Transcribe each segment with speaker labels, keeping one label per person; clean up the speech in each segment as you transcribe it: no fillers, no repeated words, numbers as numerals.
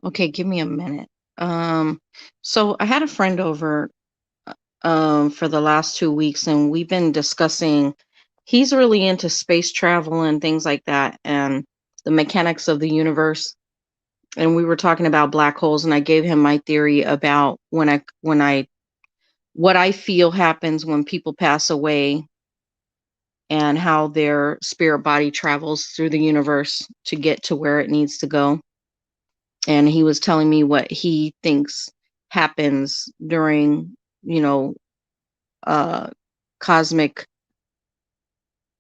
Speaker 1: Okay, give me a minute. Um, so I had a friend over for the last 2 weeks, and we've been discussing. He's really into space travel and things like that, and the mechanics of the universe. And we were talking about black holes, and I gave him my theory about when I what I feel happens when people pass away and how their spirit body travels through the universe to get to where it needs to go. And he was telling me what he thinks happens during, you know, uh cosmic,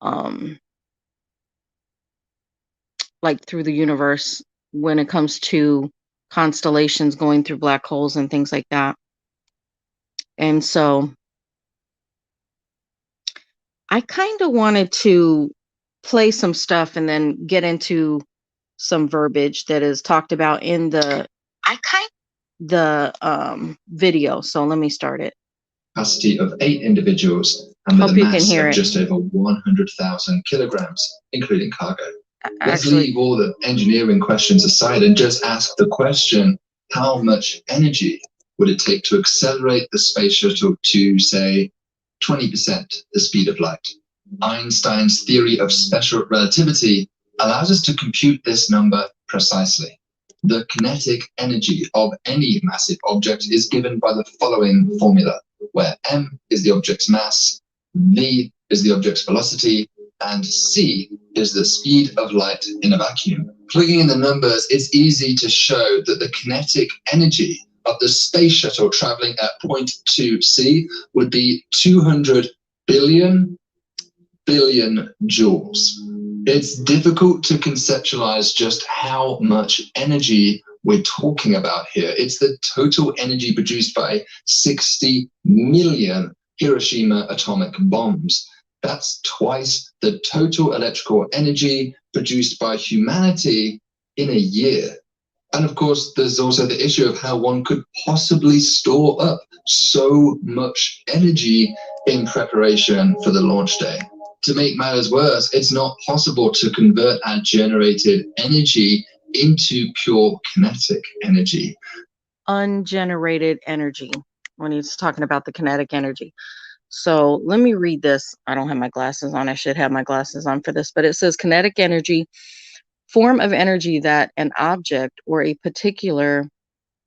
Speaker 1: um like through the universe, when it comes to constellations going through black holes and things like that. And so I kind of wanted to play some stuff and then get into some verbiage that is talked about in
Speaker 2: I kind
Speaker 1: the video. So let me start it.
Speaker 2: Capacity of 8 individuals and with a
Speaker 1: Hope you can
Speaker 2: mass
Speaker 1: hear
Speaker 2: of
Speaker 1: it.
Speaker 2: just over 100,000 kilograms, including cargo. Let's
Speaker 1: Actually,
Speaker 2: leave all the engineering questions aside and just ask the question, how much energy would it take to accelerate the space shuttle to, say, 20% the speed of light? Einstein's theory of special relativity allows us to compute this number precisely. The kinetic energy of any massive object is given by the following formula, where m is the object's mass, v is the object's velocity, and c is the speed of light in a vacuum. Plugging in the numbers, it's easy to show that the kinetic energy of the space shuttle traveling at point 2c would be 200 billion joules. It's difficult to conceptualize just how much energy we're talking about here. It's the total energy produced by 60 million Hiroshima atomic bombs. That's twice the total electrical energy produced by humanity in a year. And of course, there's also the issue of how one could possibly store up so much energy in preparation for the launch day. To make matters worse, it's not possible to convert our generated energy into pure kinetic energy.
Speaker 1: ungenerated energy, when he's talking about the kinetic energy. So let me read this. I don't have my glasses on. I should have my glasses on for this, but it says kinetic energy, form of energy that an object or a particular,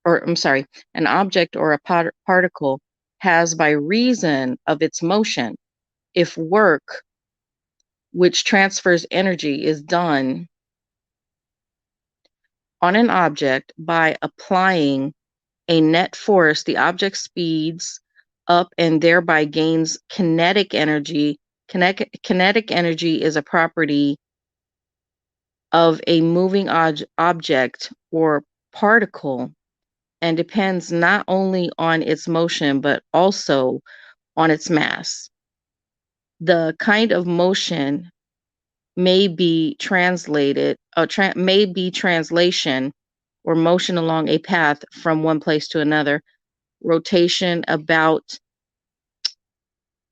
Speaker 1: or I'm sorry, an object or a particle has by reason of its motion. If work which transfers energy is done on an object by applying a net force, the object speeds up and thereby gains kinetic energy. Kinetic energy is a property of a moving object or particle and depends not only on its motion but also on its mass. The kind of motion may be may be translation or motion along a path from one place to another, rotation about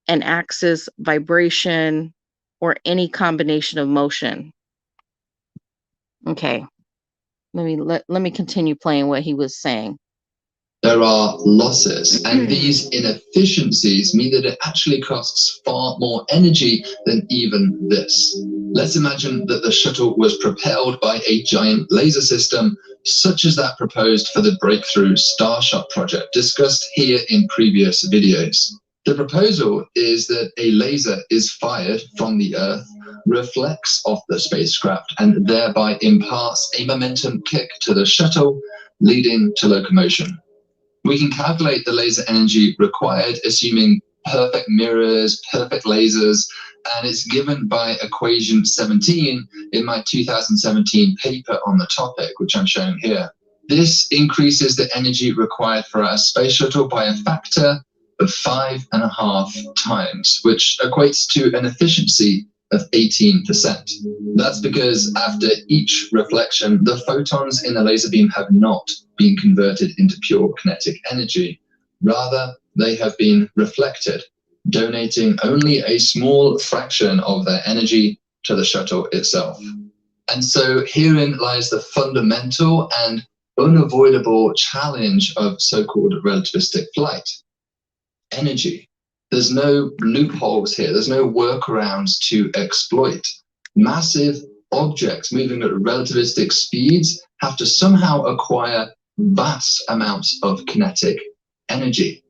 Speaker 1: an axis, vibration, or any combination of motion. Okay, let me continue playing what he was saying.
Speaker 2: There are losses, and these inefficiencies mean that it actually costs far more energy than even this. Let's imagine that the shuttle was propelled by a giant laser system, such as that proposed for the breakthrough Starshot project discussed here in previous videos. The proposal is that a laser is fired from the Earth, reflects off the spacecraft, and thereby imparts a momentum kick to the shuttle, leading to locomotion. We can calculate the laser energy required, assuming perfect mirrors, perfect lasers, and it's given by equation 17 in my 2017 paper on the topic, which I'm showing here. This increases the energy required for our space shuttle by a factor of 5.5 times, which equates to an efficiency of 18%. That's because after each reflection, the photons in the laser beam have not been converted into pure kinetic energy. Rather, they have been reflected, donating only a small fraction of their energy to the shuttle itself. And so herein lies the fundamental and unavoidable challenge of so-called relativistic flight. Energy. There's no loopholes here. There's no workarounds to exploit. Massive objects moving at relativistic speeds have to somehow acquire vast amounts of kinetic energy.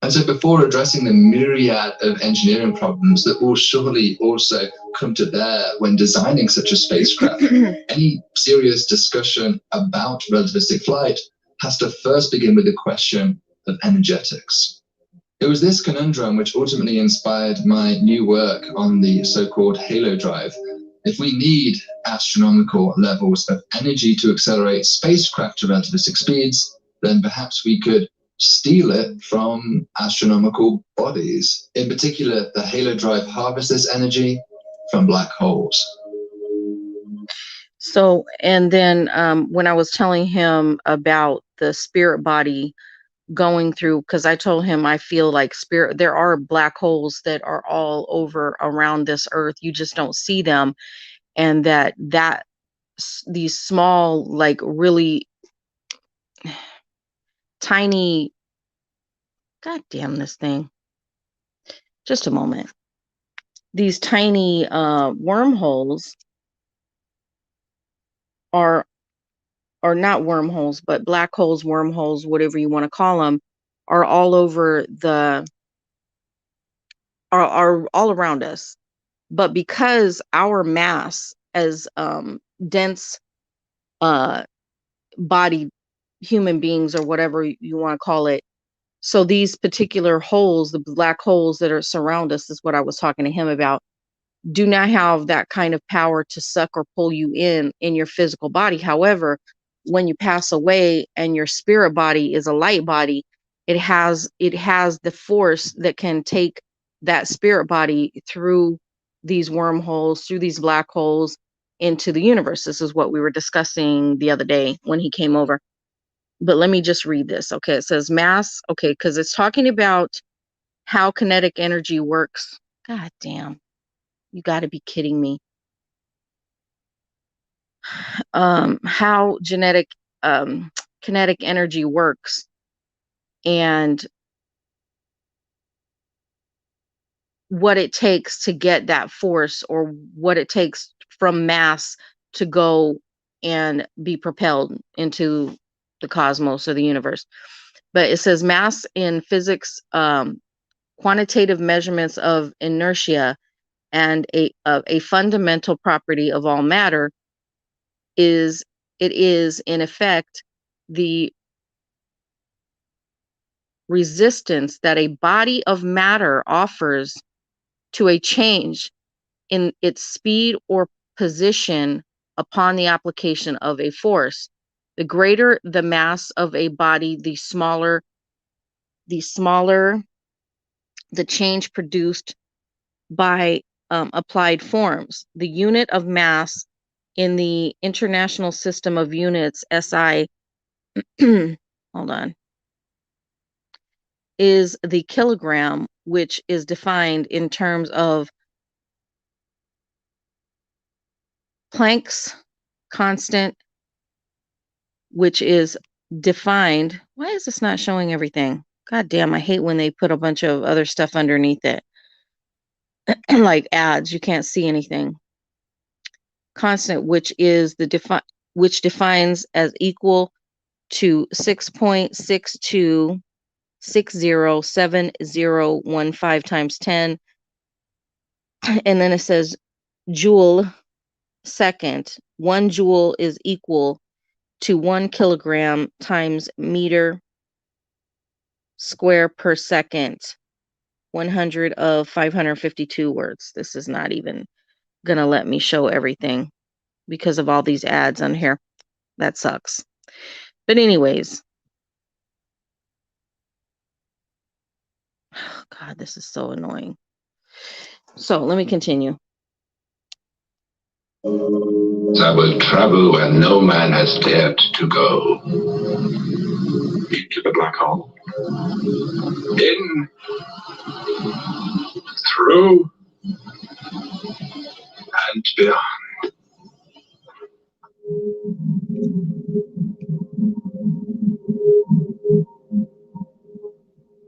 Speaker 2: And so before addressing the myriad of engineering problems that will surely also come to bear when designing such a spacecraft, any serious discussion about relativistic flight has to first begin with the question of energetics. It was this conundrum which ultimately inspired my new work on the so-called halo drive. If we need astronomical levels of energy to accelerate spacecraft to relativistic speeds, then perhaps we could steal it from astronomical bodies. In particular, the halo drive harvests this energy from black holes.
Speaker 1: So, and then when I was telling him about the spirit body going through, because I told him I feel like there are black holes that are all over around this earth. You just don't see them. And these small, like really tiny, God damn this thing. Just a moment. These tiny wormholes are not wormholes, but black holes, wormholes, whatever you want to call them, are all over are all around us. But because our mass as dense bodied human beings, or whatever you want to call it, so these particular holes, the black holes that are surround us, is what I was talking to him about, do not have that kind of power to suck or pull you in your physical body. However, when you pass away and your spirit body is a light body, it has the force that can take that spirit body through these wormholes, through these black holes, into the universe. This is what we were discussing the other day when he came over. But let me just read this. Okay, it says mass. Okay, because it's talking about how kinetic energy works. God damn. You got to be kidding me. How kinetic energy works, and what it takes to get that force, or what it takes from mass to go and be propelled into the cosmos or the universe. But it says mass in physics, quantitative measurements of inertia, and a fundamental property of all matter is in effect the resistance that a body of matter offers to a change in its speed or position upon the application of a force. The greater the mass of a body, the smaller the change produced by applied forms. The unit of mass in the International System of Units, SI, hold on, is the kilogram, which is defined in terms of Planck's constant, which is defined. Why is this not showing everything? God damn, I hate when they put a bunch of other stuff underneath it. Like ads, you can't see anything. Constant, which is which defines as equal to 6.62607015 times 10. And then it says joule second. 1 joule is equal to 1 kilogram times meter square per second. 100 of 552 words. This is not even gonna let me show everything because of all these ads on here. That sucks. But anyways, oh God, this is so annoying. So let me continue.
Speaker 2: I will travel where no man has dared to go. Into the black hole. In, through, and beyond.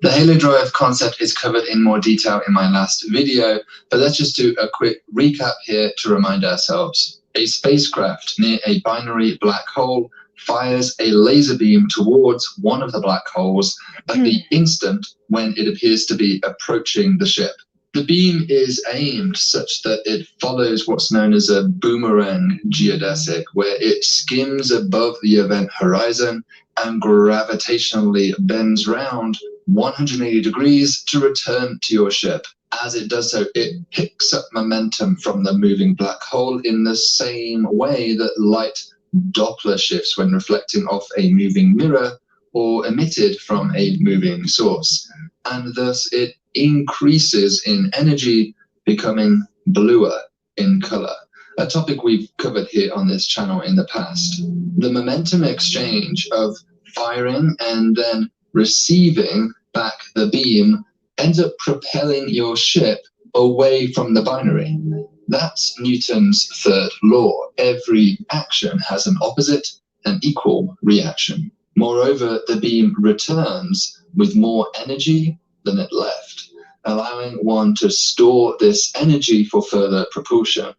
Speaker 2: The halo drive concept is covered in more detail in my last video, but let's just do a quick recap here to remind ourselves. A spacecraft near a binary black hole fires a laser beam towards one of the black holes at the instant when it appears to be approaching the ship. The beam is aimed such that it follows what's known as a boomerang geodesic, where it skims above the event horizon and gravitationally bends round 180 degrees to return to your ship. As it does so, it picks up momentum from the moving black hole in the same way that light Doppler shifts when reflecting off a moving mirror or emitted from a moving source. And thus it increases in energy, becoming bluer in color. A topic we've covered here on this channel in the past. The momentum exchange of firing and then receiving back the beam ends up propelling your ship away from the binary. That's Newton's third law. Every action has an opposite and equal reaction. Moreover, the beam returns with more energy than it left, allowing one to store this energy for further propulsion.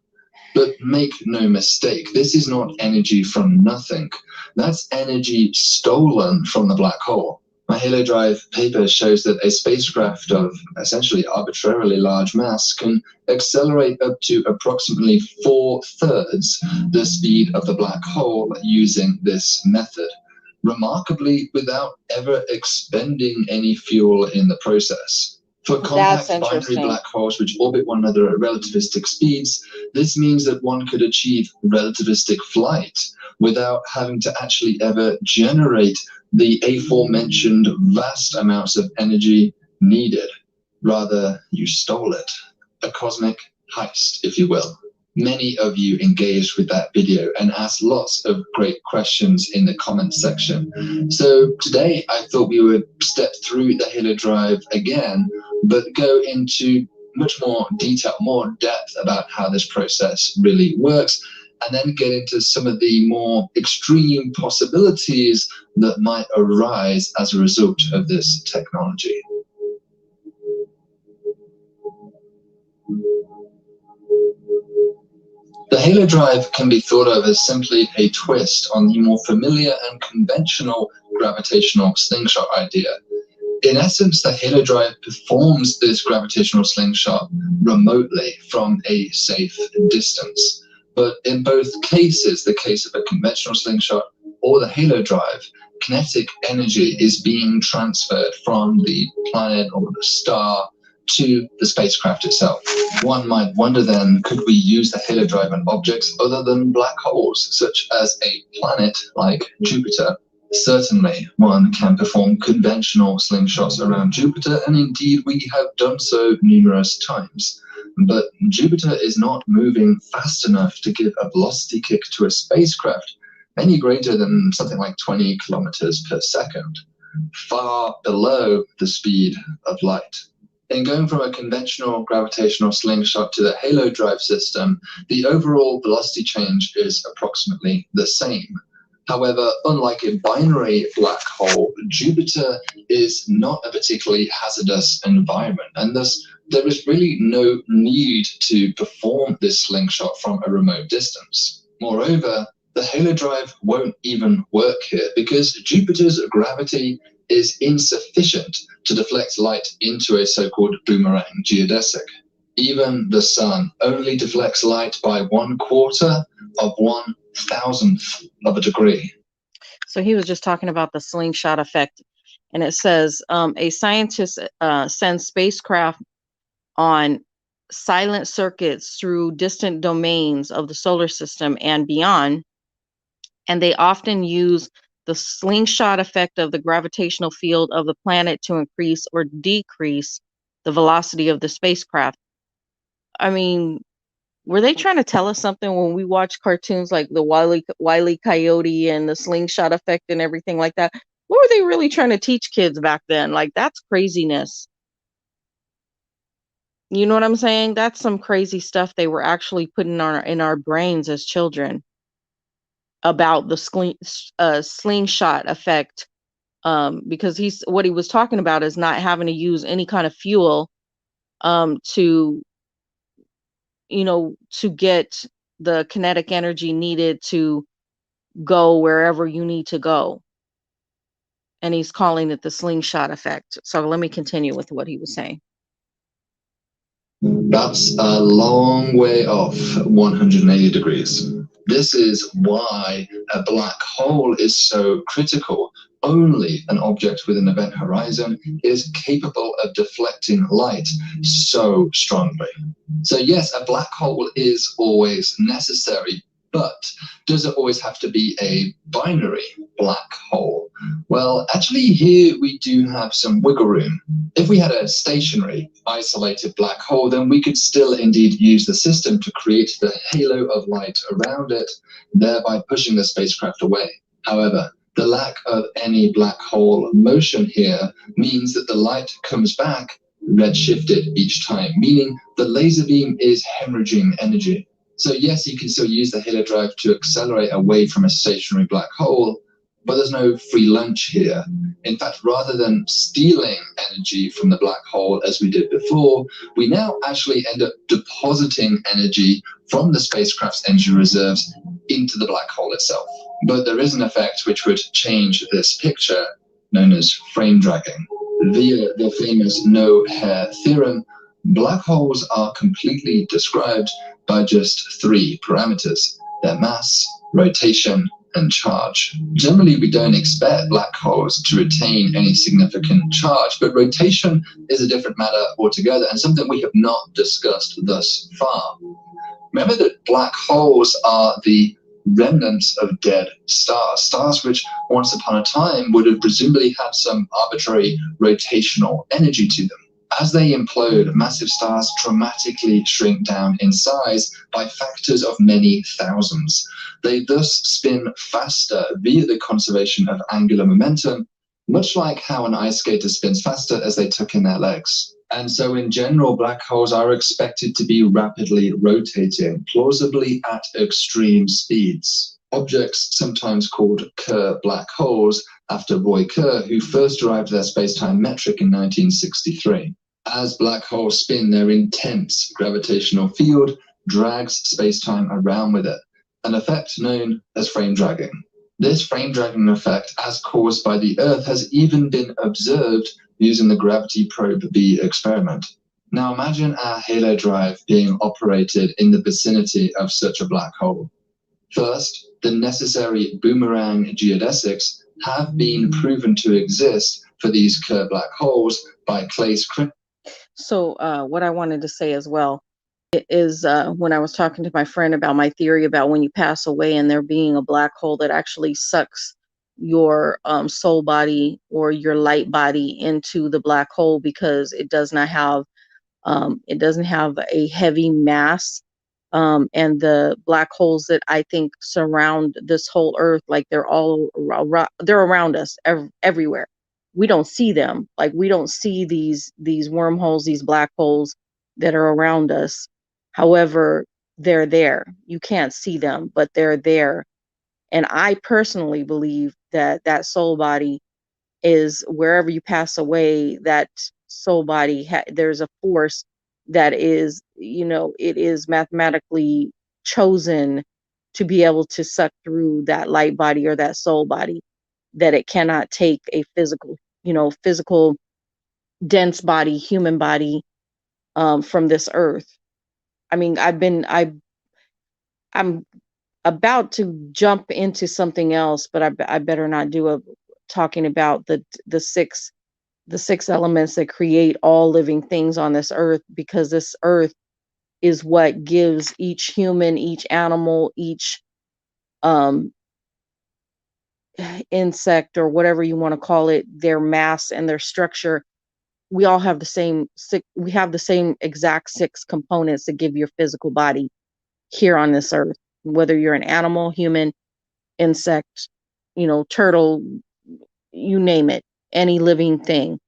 Speaker 2: But make no mistake, this is not energy from nothing. That's energy stolen from the black hole. My Halo Drive paper shows that a spacecraft of essentially arbitrarily large mass can accelerate up to approximately 4/3 the speed of the black hole using this method, remarkably without ever expending any fuel in the process. For compact binary black holes which orbit one another at relativistic speeds, this means that one could achieve relativistic flight without having to actually ever generate the aforementioned vast amounts of energy needed. Rather, you stole it. A cosmic heist, if you will. Many of you engaged with that video and asked lots of great questions in the comments section. So today I thought we would step through the Halo Drive again, but go into much more detail, more depth about how this process really works, and then get into some of the more extreme possibilities that might arise as a result of this technology. The Halo Drive can be thought of as simply a twist on the more familiar and conventional gravitational slingshot idea. In essence, the Halo Drive performs this gravitational slingshot remotely from a safe distance. But in both cases, the case of a conventional slingshot or the Halo Drive, kinetic energy is being transferred from the planet or the star to the spacecraft itself. One might wonder then, could we use the Halo Drive on objects other than black holes, such as a planet like Jupiter? Certainly, one can perform conventional slingshots around Jupiter, and indeed we have done so numerous times. But Jupiter is not moving fast enough to give a velocity kick to a spacecraft any greater than something like 20 kilometers per second, far below the speed of light. In going from a conventional gravitational slingshot to the Halo Drive system, the overall velocity change is approximately the same. However, unlike a binary black hole, Jupiter is not a particularly hazardous environment, and thus there is really no need to perform this slingshot from a remote distance. Moreover, the Halo Drive won't even work here because Jupiter's gravity is insufficient to deflect light into a so-called boomerang geodesic. Even the sun only deflects light by 1/4 of 1/1000th of a degree.
Speaker 1: So he was just talking about the slingshot effect. And it says a scientist sends spacecraft on silent circuits through distant domains of the solar system and beyond. And they often use the slingshot effect of the gravitational field of the planet to increase or decrease the velocity of the spacecraft. I mean, were they trying to tell us something when we watch cartoons like the Wile E. Coyote and the slingshot effect and everything like that? What were they really trying to teach kids back then? Like, that's craziness. You know what I'm saying? That's some crazy stuff they were actually putting in our brains as children about the slingshot effect because what he was talking about is not having to use any kind of fuel to to get the kinetic energy needed to go wherever you need to go. And he's calling it the slingshot effect. So let me continue with what he was saying.
Speaker 2: That's a long way off 180 degrees. This is why a black hole is so critical. Only an object with an event horizon is capable of deflecting light so strongly. So yes, a black hole is always necessary, but does it always have to be a binary black hole? Well, actually here we do have some wiggle room. If we had a stationary, isolated black hole, then we could still indeed use the system to create the halo of light around it, thereby pushing the spacecraft away. However, the lack of any black hole motion here means that the light comes back redshifted each time, meaning the laser beam is hemorrhaging energy. So yes, you can still use the halo drive to accelerate away from a stationary black hole, but there's no free lunch here. In fact, rather than stealing energy from the black hole as we did before, we now actually end up depositing energy from the spacecraft's energy reserves into the black hole itself. But there is an effect which would change this picture, known as frame dragging. Via the famous no-hair theorem, black holes are completely described by just three parameters: their mass, rotation, and charge. Generally, we don't expect black holes to retain any significant charge, but rotation is a different matter altogether and something we have not discussed thus far. Remember that black holes are the remnants of dead stars, stars which once upon a time would have presumably had some arbitrary rotational energy to them. As they implode, massive stars dramatically shrink down in size by factors of many thousands. They thus spin faster via the conservation of angular momentum, much like how an ice skater spins faster as they tuck in their legs. And so in general, black holes are expected to be rapidly rotating, plausibly at extreme speeds. Objects sometimes called Kerr black holes, after Roy Kerr, who first derived their space-time metric in 1963. As black holes spin, their intense gravitational field drags space-time around with it, an effect known as frame dragging. This frame dragging effect, as caused by the Earth, has even been observed using the Gravity Probe B experiment. Now imagine our halo drive being operated in the vicinity of such a black hole. First, the necessary boomerang geodesics have been proven to exist for these Kerr black holes by Clay's.
Speaker 1: So what I wanted to say as well is when I was talking to my friend about my theory about when you pass away and there being a black hole that actually sucks your soul body or your light body into the black hole because it doesn't have a heavy mass, and the black holes that I think surround this whole earth, like they're around us everywhere. We don't see them, like we don't see these wormholes, these black holes that are around us. However, they're there. You can't see them, but they're there. And I personally believe that that soul body is wherever you pass away, that soul body, there's a force that is, it is mathematically chosen to be able to suck through that light body or that soul body, that it cannot take a physical dense body, human body, from this earth. I mean, I'm about to jump into something else, but I better not do a talking about the six elements that create all living things on this earth, because this earth is what gives each human, each animal, each um insect, or whatever you want to call it, their mass and their structure. We all have the same we have the same exact six components that give your physical body here on this earth, whether you're an animal, human, insect, turtle, you name it, any living thing.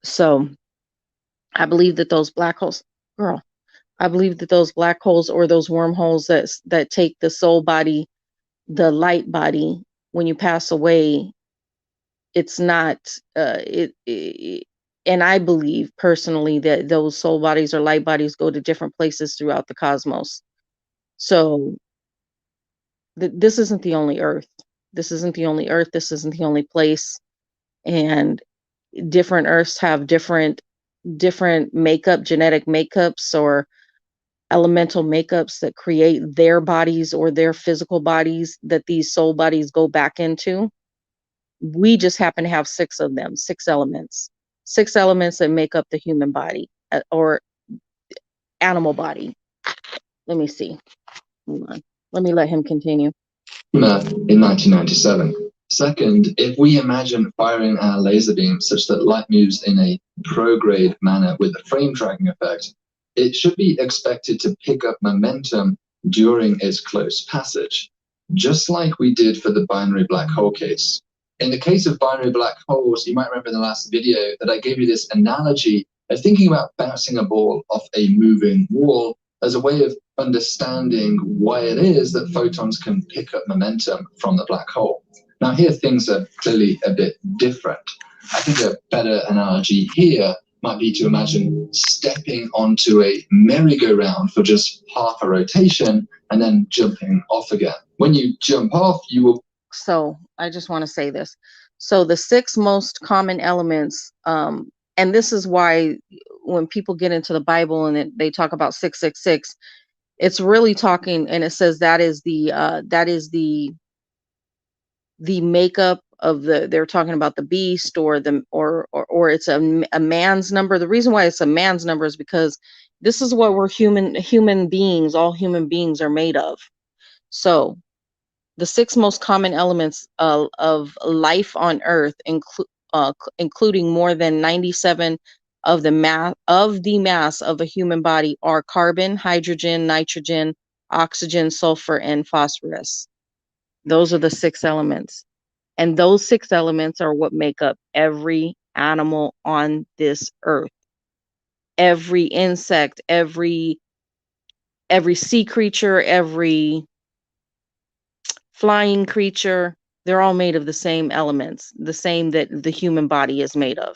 Speaker 1: So I believe that those black holes, girl, I believe that those black holes or those wormholes that take the soul body, the light body, when you pass away, it's not and I believe personally that those soul bodies or light bodies go to different places throughout the cosmos. So this isn't the only Earth. This isn't the only Earth. This isn't the only place. And different Earths have different makeup, genetic makeups, or elemental makeups that create their bodies or their physical bodies that these soul bodies go back into. We just happen to have six of them, six elements that make up the human body or animal body. Let me see. Hold on. Let me let him continue.
Speaker 2: In 1997. Second, if we imagine firing our laser beam such that light moves in a prograde manner with a frame dragging effect, it should be expected to pick up momentum during its close passage, just like we did for the binary black hole case. In the case of binary black holes, you might remember in the last video that I gave you this analogy of thinking about bouncing a ball off a moving wall as a way of understanding why it is that photons can pick up momentum from the black hole. Now, here things are clearly a bit different. I think a better analogy here might be to imagine stepping onto a merry-go-round for just half a rotation and then jumping off again. When you jump off, you will. So I just want to say this. So the six most common elements, and this is why when people get into the Bible and they talk about 666, it's really talking, and it says that is the makeup of they're talking about the beast or or it's a man's number. The reason why it's a man's number is because this is what we're human beings, all human beings are made of. So the six most common elements of life on Earth, including more than 97 of the mass of a human body, are carbon, hydrogen, nitrogen, oxygen, sulfur, and phosphorus. Those are the six elements. And those six elements are what make up every animal on this earth. Every insect, every sea creature, every flying creature, they're all made of the same elements, the same that the human body is made of.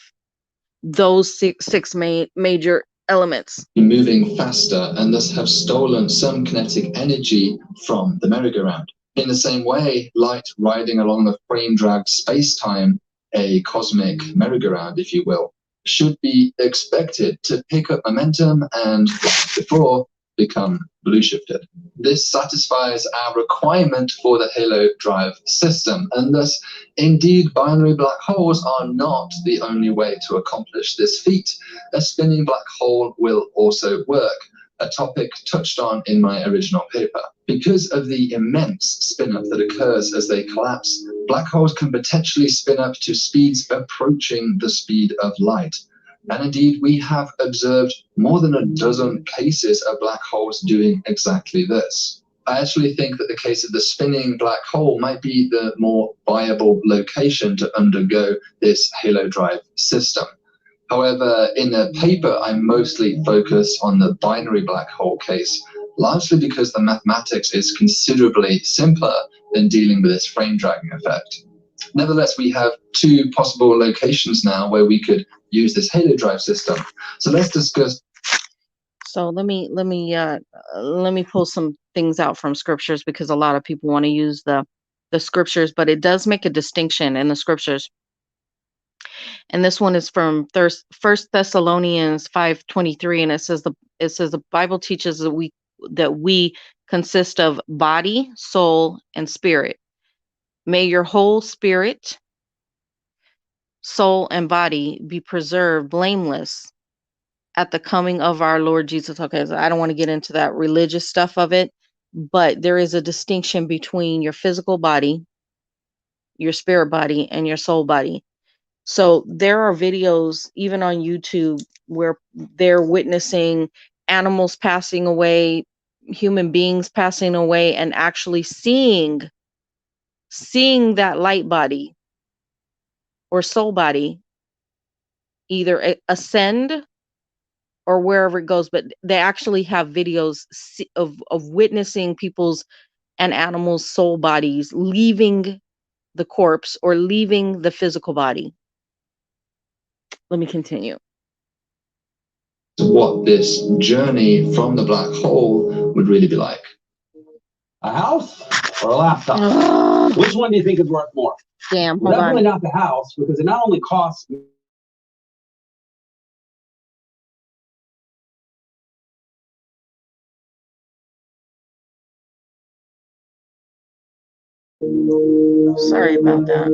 Speaker 2: Those six major elements. Moving faster and thus have stolen some kinetic energy from the merry-go-round. In the same way, light riding along the frame-dragged space-time, a cosmic merry-go-round, if you will, should be expected to pick up momentum and, like before, become blue shifted. This satisfies our requirement for the halo drive system, and thus, indeed, binary black holes are not the only way to accomplish this feat. A spinning black hole will also work, a topic touched on in my original paper. Because of the immense spin-up that occurs as they collapse, black holes can potentially spin up to speeds approaching the speed of light. And indeed, we have observed more than a dozen cases of black holes doing exactly this. I actually think that the case of the spinning black hole might be the more viable location to undergo this halo drive system. However, in the paper, I mostly focus on the binary black hole case, largely because the mathematics is considerably simpler than dealing with this frame dragging effect. Nevertheless, we have two possible locations now where we could use this halo drive system. So let's discuss.
Speaker 1: So let me pull some things out from scriptures, because a lot of people want to use the scriptures, but it does make a distinction in the scriptures. And this one is from First Thessalonians 5:23, and it says the Bible teaches that we consist of body, soul, and spirit. May your whole spirit, soul, and body be preserved blameless at the coming of our Lord Jesus. Okay, so I don't want to get into that religious stuff of it, but there is a distinction between your physical body, your spirit body, and your soul body. So there are videos even on YouTube where they're witnessing animals passing away, human beings passing away, and actually seeing that light body or soul body either ascend or wherever it goes. But they actually have videos of witnessing people's and animals' soul bodies leaving the corpse or leaving the physical body. Let me continue.
Speaker 2: What this journey from the black hole would really be like.
Speaker 3: A house or a laptop? Which one do you think is worth more?
Speaker 1: Damn,
Speaker 3: Well,
Speaker 1: hold
Speaker 3: definitely
Speaker 1: on.
Speaker 3: not the house, because it not only costs
Speaker 1: Sorry about that.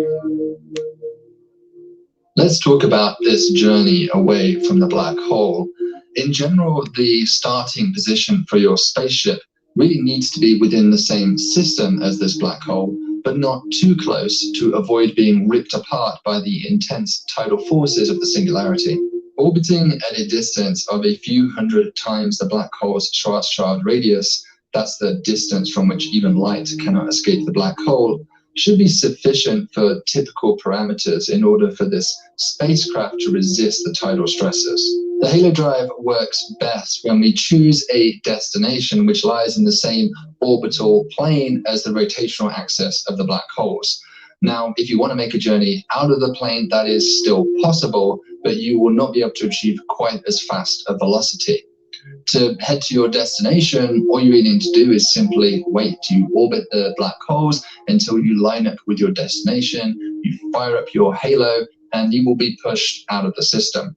Speaker 2: Let's talk about this journey away from the black hole. In general, the starting position for your spaceship really needs to be within the same system as this black hole, but not too close to avoid being ripped apart by the intense tidal forces of the singularity. Orbiting at a distance of a few hundred times the black hole's Schwarzschild radius, that's the distance from which even light cannot escape the black hole, should be sufficient for typical parameters in order for this spacecraft to resist the tidal stresses. The halo drive works best when we choose a destination which lies in the same orbital plane as the rotational axis of the black holes. Now, if you want to make a journey out of the plane, that is still possible, but you will not be able to achieve quite as fast a velocity. To head to your destination, all you really need to do is simply wait. You orbit the black holes until you line up with your destination, you fire up your halo, and you will be pushed out of the system.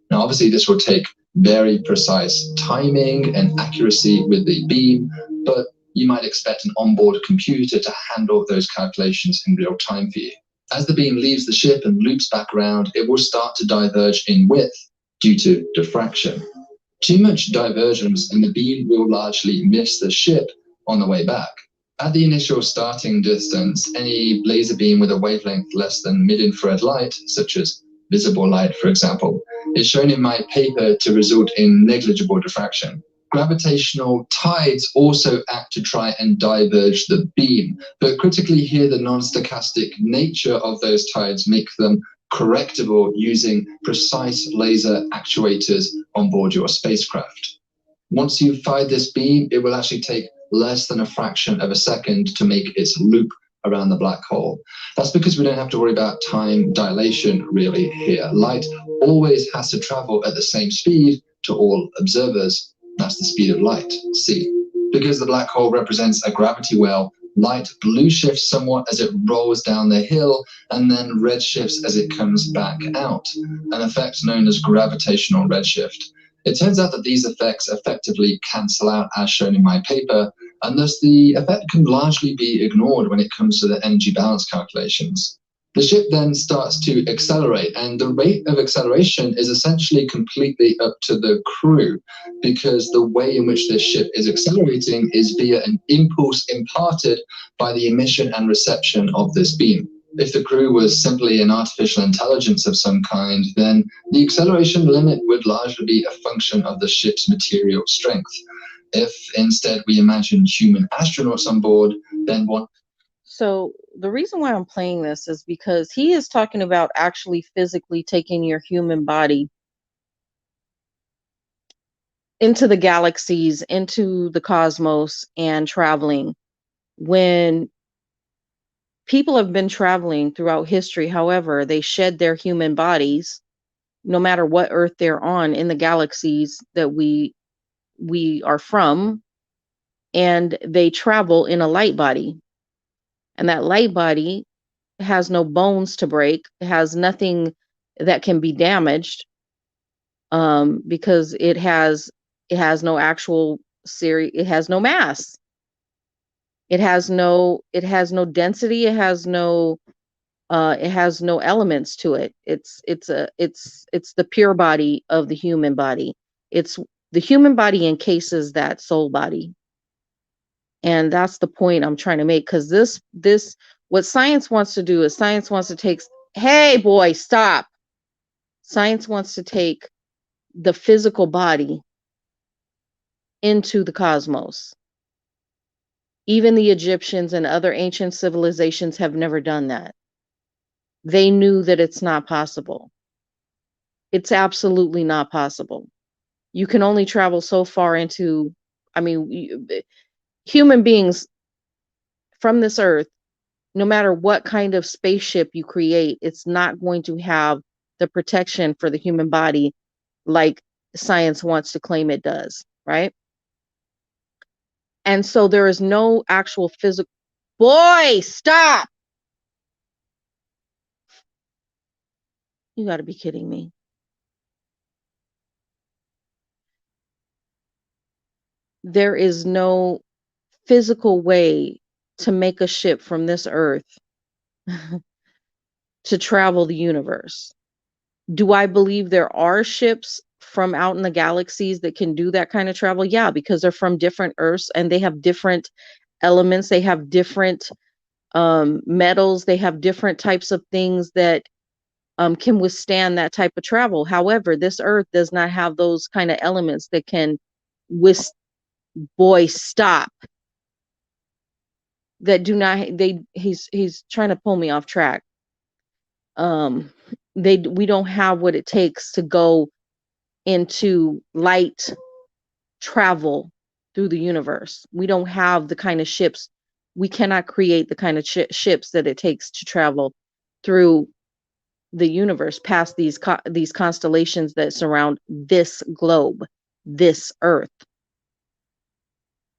Speaker 2: Now, obviously, this will take very precise timing and accuracy with the beam, but you might expect an onboard computer to handle those calculations in real time for you. As the beam leaves the ship and loops back around, it will start to diverge in width due to diffraction. Too much divergence and the beam will largely miss the ship on the way back. At the initial starting distance, any laser beam with a wavelength less than mid-infrared light, such as visible light, for example, is shown in my paper to result in negligible diffraction. Gravitational tides also act to try and diverge the beam, but critically here the non-stochastic nature of those tides make them correctable using precise laser actuators on board your spacecraft. Once you've fired this beam, it will actually take less than a fraction of a second to make its loop around the black hole. That's because we don't have to worry about time dilation really here. Light always has to travel at the same speed to all observers. That's the speed of light, c. Because the black hole represents a gravity well, light blue shifts somewhat as it rolls down the hill and then red shifts as it comes back out, an effect known as gravitational redshift. It turns out that these effects effectively cancel out as shown in my paper, and thus the effect can largely be ignored when it comes to the energy balance calculations. The ship then starts to accelerate, and the rate of acceleration is essentially completely up to the crew, because the way in which this ship is accelerating is via an impulse imparted by the emission and reception of this beam. If the crew was simply an artificial intelligence of some kind, then the acceleration limit would largely be a function of the ship's material strength. If instead we imagine human astronauts on board, then one.
Speaker 1: So the reason why I'm playing this is because he is talking about actually physically taking your human body into the galaxies, into the cosmos, and traveling. When people have been traveling throughout history, however, they shed their human bodies, no matter what Earth they're on, in the galaxies that we are from, and they travel in a light body. And that light body has no bones to break, has nothing that can be damaged, because it has no actual series, it has no mass, it has no density, it has no elements to it. It's the pure body of the human body. It's the human body encases that soul body. And that's the point I'm trying to make, because this what science wants to do is science wants to take, hey boy, stop. Science wants to take the physical body into the cosmos. Even the Egyptians and other ancient civilizations have never done that. They knew that it's not possible. It's absolutely not possible. You can only travel so far into, I mean, human beings from this earth no matter what kind of spaceship you create, it's not going to have the protection for the human body like science wants to claim it does, right? And so there is no actual physical. Boy, stop! You got to be kidding me. There is no physical way to make a ship from this earth to travel the universe. Do I believe there are ships from out in the galaxies that can do that kind of travel? Yeah, because they're from different earths and they have different elements, they have different metals, they have different types of things that can withstand that type of travel. However, this earth does not have those kind of elements that can with boy stop that do not he's trying to pull me off track. um we don't have what it takes to go into light travel through the universe. We don't have the kind of ships, we cannot create the kind of ships that it takes to travel through the universe past these constellations that surround this globe, this earth.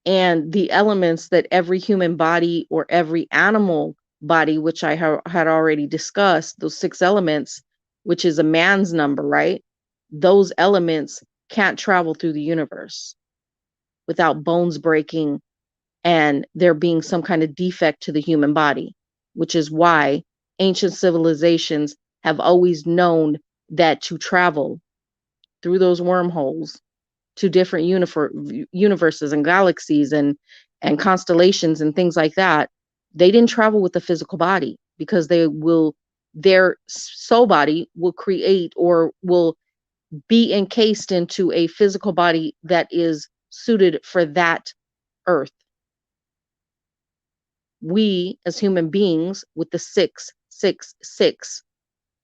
Speaker 1: And the elements that every human body or every animal body, which I had already discussed, those 6 elements, which is a man's number, right? Those elements can't travel through the universe without bones breaking and there being some kind of defect to the human body, which is why ancient civilizations have always known that to travel through those wormholes to different universes and galaxies and constellations and things like that, they didn't travel with the physical body because their soul body will create or will be encased into a physical body that is suited for that earth. We as human beings with the 666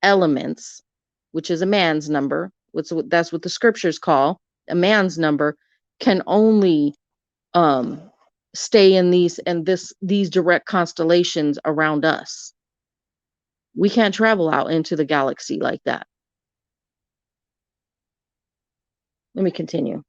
Speaker 1: elements, which is a man's number, that's what the scriptures call a man's number, can only um stay in these direct constellations around us. We can't travel out into the galaxy like that. Let me continue.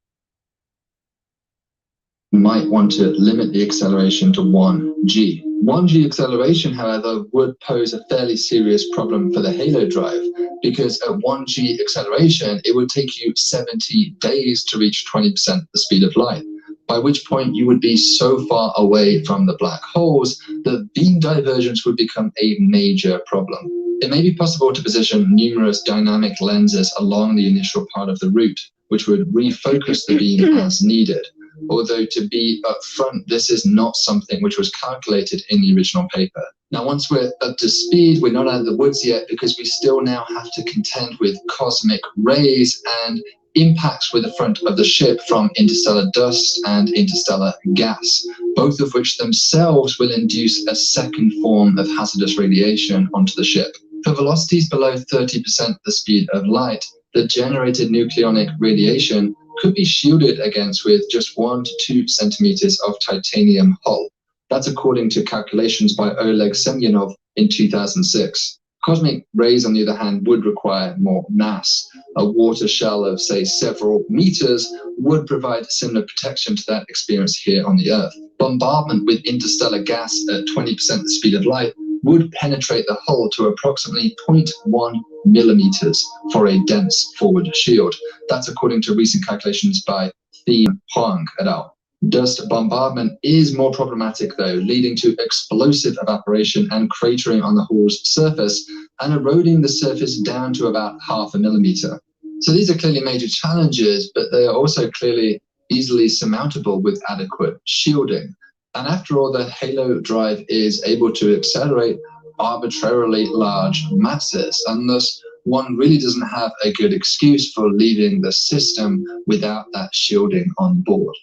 Speaker 2: You might want to limit the acceleration to 1g. 1g acceleration, however, would pose a fairly serious problem for the halo drive, because at 1g acceleration, it would take you 70 days to reach 20% the speed of light, by which point you would be so far away from the black holes that beam divergence would become a major problem. It may be possible to position numerous dynamic lenses along the initial part of the route, which would refocus the beam as needed. Although, to be upfront, this is not something which was calculated in the original paper. Now, once we're up to speed, we're not out of the woods yet, because we still now have to contend with cosmic rays and impacts with the front of the ship from interstellar dust and interstellar gas, both of which themselves will induce a second form of hazardous radiation onto the ship. For velocities below 30% the speed of light, the generated nucleonic radiation could be shielded against with just 1 to 2 centimeters of titanium hull. That's according to calculations by Oleg Semyonov in 2006. Cosmic rays, on the other hand, would require more mass. A water shell of, say, several meters would provide similar protection to that experience here on the Earth. Bombardment with interstellar gas at 20% the speed of light would penetrate the hull to approximately 0.1 millimeters for a dense forward shield. That's according to recent calculations by Thiem Huang et al. Dust bombardment is more problematic, though, leading to explosive evaporation and cratering on the hull's surface and eroding the surface down to about 0.5 millimeter. So these are clearly major challenges, but they are also clearly easily surmountable with adequate shielding. And after all, the halo drive is able to accelerate arbitrarily large masses, and thus one really doesn't have a good excuse for leaving the system without that shielding on board.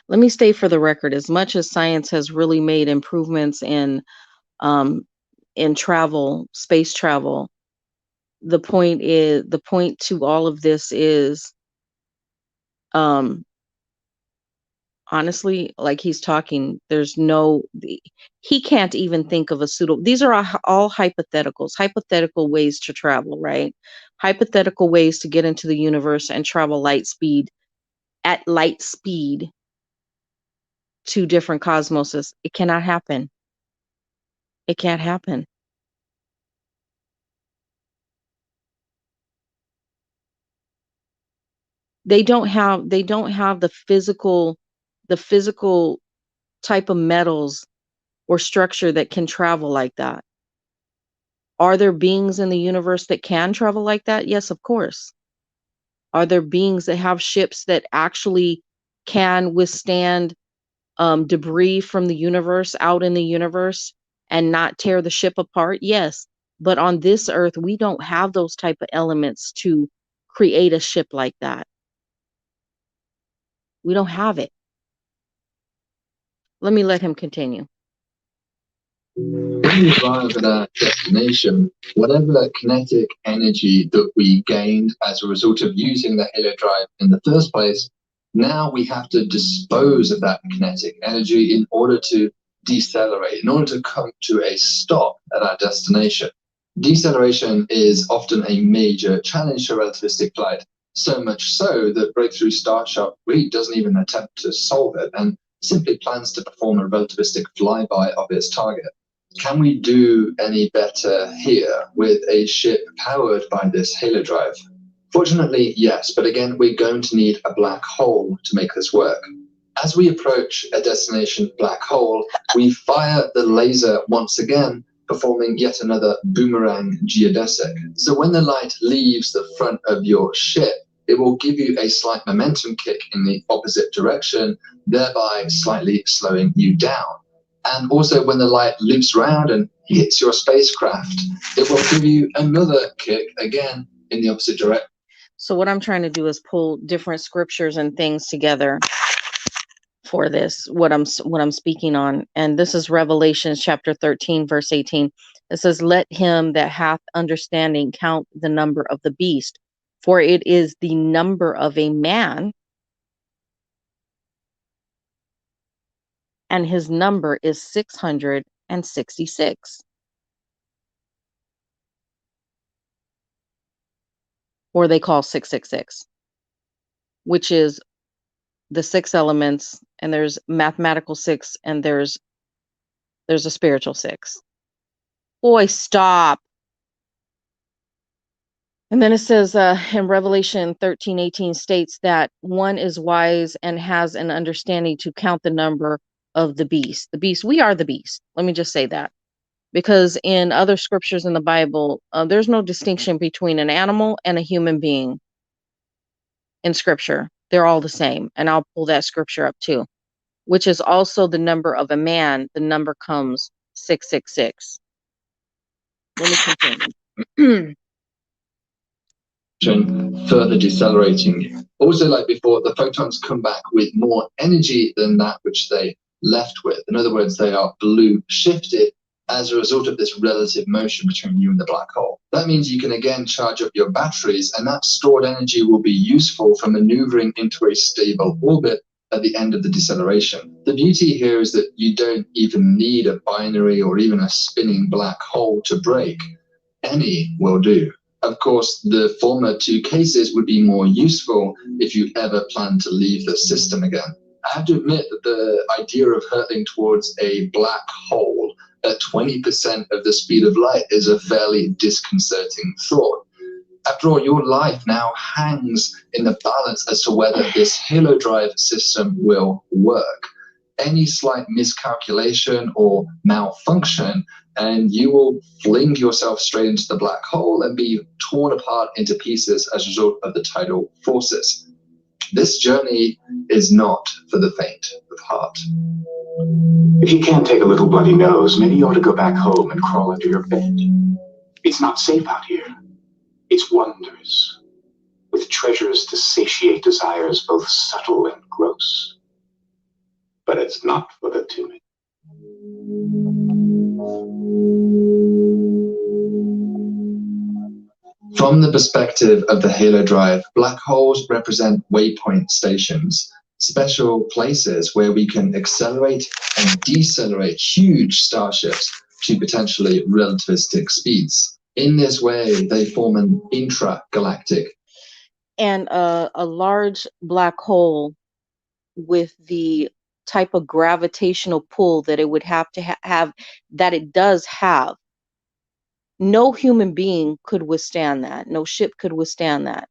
Speaker 1: Let me state for the record, as much as science has really made improvements um, in travel, space travel, the point to all of this is um, honestly, like he's talking, he can't even think of a suitable, these are all hypotheticals, hypothetical ways to travel, right? Hypothetical ways to get into the universe and travel at light speed to different cosmoses. It cannot happen. It can't happen. They don't have the physical type of metals or structure that can travel like that. Are there beings in the universe that can travel like that? Yes, of course. Are there beings that have ships that actually can withstand debris from the universe out in the universe and not tear the ship apart? Yes. But on this earth, we don't have those type of elements to create a ship like that. We don't have it. Let me let him continue.
Speaker 2: When we arrive at our destination, whatever kinetic energy that we gained as a result of using the halo drive in the first place, now we have to dispose of that kinetic energy in order to decelerate, in order to come to a stop at our destination. Deceleration is often a major challenge to relativistic flight, so much so that Breakthrough Starship really doesn't even attempt to solve it and simply plans to perform a relativistic flyby of its target. Can we do any better here with a ship powered by this halo drive? Fortunately, yes, but again, we're going to need a black hole to make this work. As we approach a destination black hole, we fire the laser once again, performing yet another boomerang geodesic. So when the light leaves the front of your ship, it will give you a slight momentum kick in the opposite direction, thereby slightly slowing you down. And also when the light loops around and hits your spacecraft, it will give you another kick again in the opposite direction.
Speaker 1: So what I'm trying to do is pull different scriptures and things together for this, what I'm speaking on. And this is Revelation chapter 13, verse 18. It says, "Let him that hath understanding count the number of the beast, for it is the number of a man, and his number is 666. Or they call 666, which is the six elements, and there's mathematical six, and there's a spiritual six. Boy, stop. And then it says in Revelation 13:18 states that one is wise and has an understanding to count the number of the beast. The beast, we are the beast. Let me just say that. Because in other scriptures in the Bible, there's no distinction between an animal and a human being in scripture. They're all the same. And I'll pull that scripture up too, which is also the number of a man. The number comes 666. Let me continue.
Speaker 2: Further decelerating you. Also, like before, the photons come back with more energy than that which they left with. In other words, they are blue shifted as a result of this relative motion between you and the black hole. That means you can again charge up your batteries, and that stored energy will be useful for maneuvering into a stable orbit at the end of the deceleration. The beauty here is that you don't even need a binary or even a spinning black hole to break. Any will do. Of course, the former two cases would be more useful if you ever plan to leave the system again. I have to admit that the idea of hurtling towards a black hole at 20% of the speed of light is a fairly disconcerting thought. After all, your life now hangs in the balance as to whether this halo drive system will work. Any slight miscalculation or malfunction, and you will fling yourself straight into the black hole and be torn apart into pieces as a result of the tidal forces. This journey is not for the faint of heart.
Speaker 4: If you can't take a little bloody nose, maybe you ought to go back home and crawl under your bed. It's not safe out here. It's wondrous, with treasures to satiate desires both subtle and gross. But it's not for the timid.
Speaker 2: From the perspective of the halo drive, black holes represent waypoint stations. special places where we can accelerate and decelerate huge starships to potentially relativistic speeds. In this way, they form an intragalactic.
Speaker 1: And a large black hole with the type of gravitational pull that it would have to have, that it does have. No human being could withstand that. No ship could withstand that.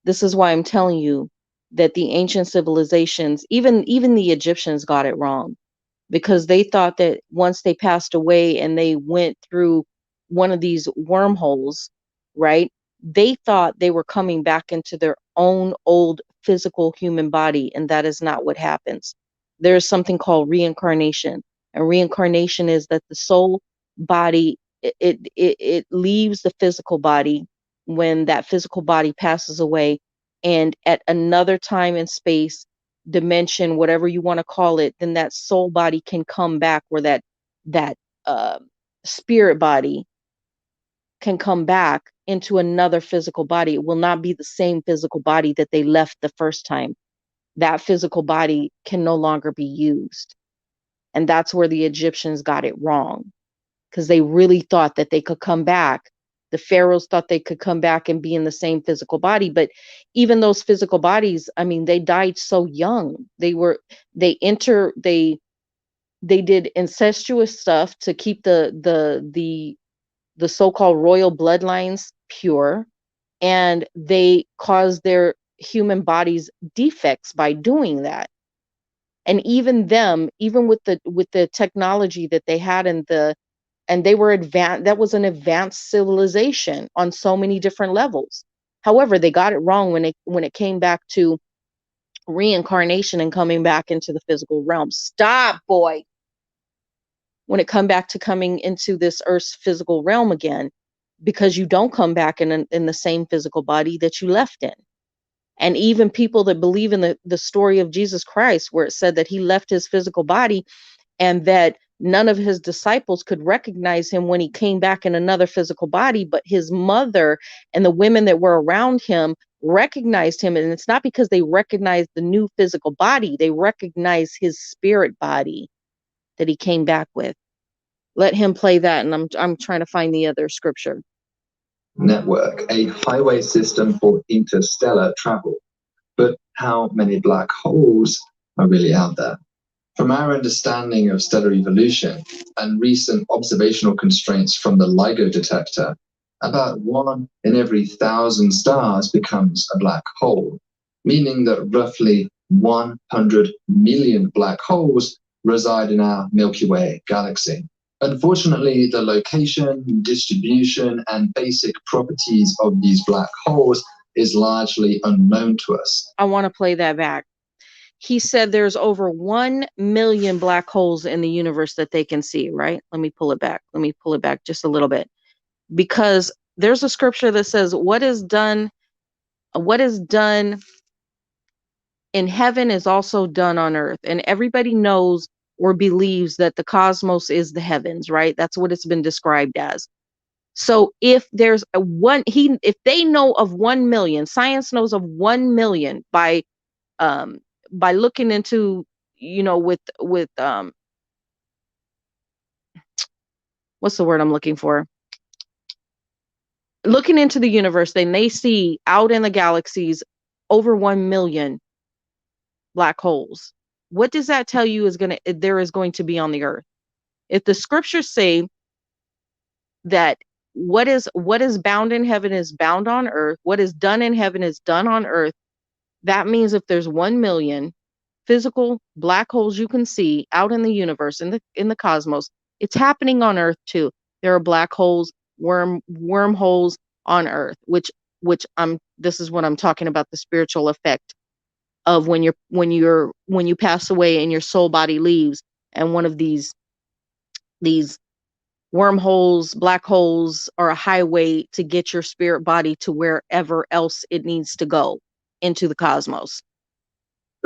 Speaker 1: This is why I'm telling you that the ancient civilizations, even the Egyptians got it wrong, because they thought that once they passed away and they went through one of these wormholes, right? They thought they were coming back into their own old physical human body, and that is not what happens. There is something called reincarnation, and reincarnation is that the soul body, it leaves the physical body when that physical body passes away, and at another time and space, dimension, whatever you want to call it, then that soul body can come back, where that uh, spirit body can come back into another physical body. It will not be the same physical body that they left the first time. That physical body can no longer be used. And that's where the Egyptians got it wrong, because they really thought that they could come back. The pharaohs thought they could come back and be in the same physical body, but even those physical bodies, I mean, they died so young. They did incestuous stuff to keep the so-called royal bloodlines pure, and they caused their human bodies defects by doing that. And even them, even with the technology that they had, and they were advanced, that was an advanced civilization on so many different levels. However, they got it wrong when it came back to reincarnation and coming back into the physical realm. Stop, boy. When it come back to coming into this earth's physical realm again, because you don't come back in the same physical body that you left in. And even people that believe in the story of Jesus Christ, where it said that he left his physical body and that none of his disciples could recognize him when he came back in another physical body, but his mother and the women that were around him recognized him. And it's not because they recognized the new physical body, they recognized his spirit body that he came back with. Let him play that, and I'm trying to find the other scripture.
Speaker 2: Network, a highway system for interstellar travel. But how many black holes are really out there? From our understanding of stellar evolution and recent observational constraints from the LIGO detector, about 1 in every 1,000 stars becomes a black hole, meaning that roughly 100 million black holes reside in our Milky Way galaxy. Unfortunately, the location, distribution, and basic properties of these black holes is largely unknown to us.
Speaker 1: I want to play that back. He said there's over 1 million black holes in the universe that they can see, right? Let me pull it back. Let me pull it back just a little bit. Because there's a scripture that says, what is done in heaven is also done on earth. And everybody knows or believes that the cosmos is the heavens, right? That's what it's been described as. So if there's if they know of 1 million, science knows of 1 million by looking into, with what's the word I'm looking for? Looking into the universe, then they see out in the galaxies over 1 million black holes. What does that tell you there is going to be on the earth? If the scriptures say that what is bound in heaven is bound on earth, what is done in heaven is done on earth, that means if there's 1 million physical black holes you can see out in the universe, in the cosmos, it's happening on earth too. There are black holes, wormholes on earth, which this is what I'm talking about, the spiritual effect of when you pass away and your soul body leaves, and one of these wormholes, black holes are a highway to get your spirit body to wherever else it needs to go into the cosmos.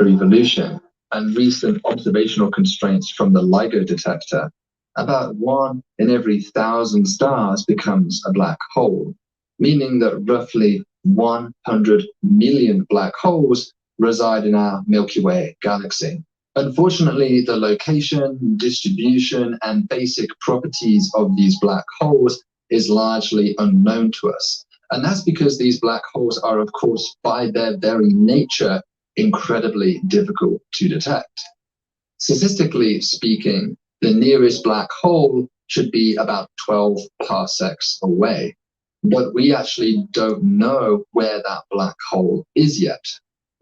Speaker 2: Evolution and recent observational constraints from the LIGO detector, about 1 in every 1,000 stars becomes a black hole, meaning that roughly 100 million black holes reside in our Milky Way galaxy. Unfortunately, the location, distribution, and basic properties of these black holes is largely unknown to us. And that's because these black holes are, of course, by their very nature, incredibly difficult to detect. Statistically speaking, the nearest black hole should be about 12 parsecs away. But we actually don't know where that black hole is yet.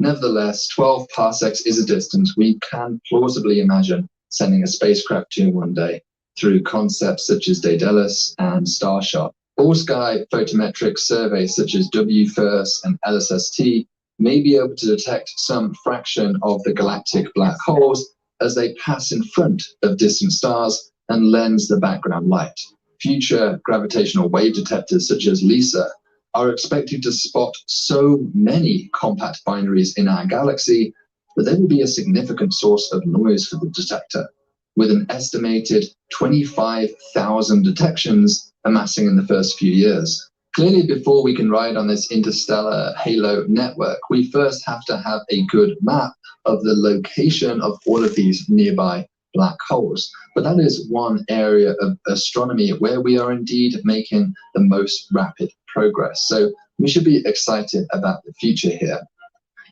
Speaker 2: Nevertheless, 12 parsecs is a distance we can plausibly imagine sending a spacecraft to one day through concepts such as Daedalus and Starshot. All-sky photometric surveys such as WFIRST and LSST may be able to detect some fraction of the galactic black holes as they pass in front of distant stars and lens the background light. Future gravitational wave detectors such as LISA are expected to spot so many compact binaries in our galaxy that they will be a significant source of noise for the detector, with an estimated 25,000 detections amassing in the first few years. Clearly, before we can ride on this interstellar halo network, we first have to have a good map of the location of all of these nearby black holes. But that is one area of astronomy where we are indeed making the most rapid progress. So we should be excited about the future here.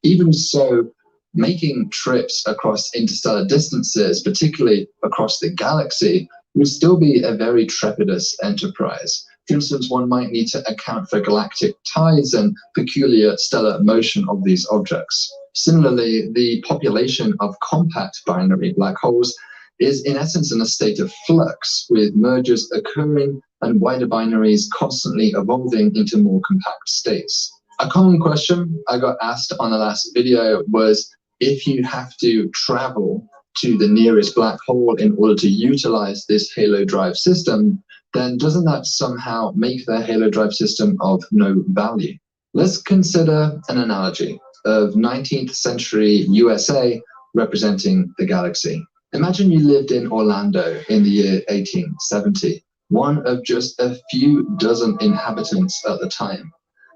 Speaker 2: Even so, making trips across interstellar distances, particularly across the galaxy, would still be a very trepidous enterprise. For instance, one might need to account for galactic tides and peculiar stellar motion of these objects. Similarly, the population of compact binary black holes is in essence in a state of flux, with mergers occurring and wider binaries constantly evolving into more compact states. A common question I got asked on the last video was, if you have to travel to the nearest black hole in order to utilize this halo drive system, then doesn't that somehow make the halo drive system of no value? Let's consider an analogy of 19th century USA representing the galaxy. Imagine you lived in Orlando in the year 1870, one of just a few dozen inhabitants at the time.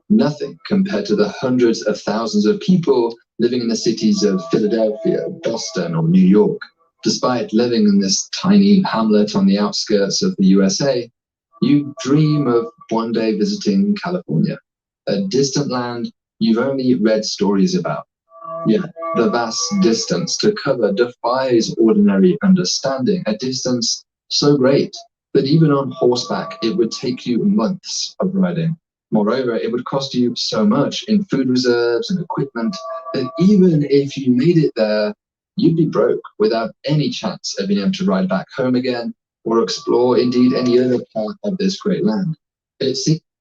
Speaker 2: Nothing compared to the hundreds of thousands of people living in the cities of Philadelphia, Boston, or New York. Despite living in this tiny hamlet on the outskirts of the USA, you dream of one day visiting California, a distant land you've only read stories about. Yet the vast distance to cover defies ordinary understanding, a distance so great that even on horseback it would take you months of riding. Moreover, it would cost you so much in food reserves and equipment that even if you made it there, you'd be broke without any chance of being able to ride back home again or explore indeed any other part of this great land.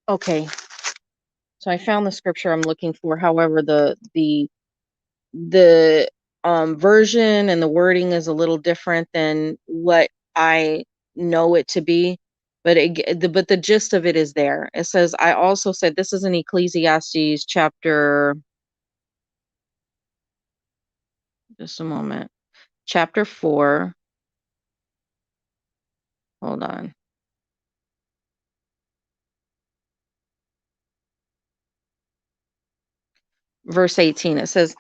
Speaker 1: Okay, so I found the scripture I'm looking for. However, the version and the wording is a little different than what I know it to be. But the gist of it is there. It says, I also said, this is in Ecclesiastes chapter, just a moment, chapter 4. Hold on. Verse 18, it says,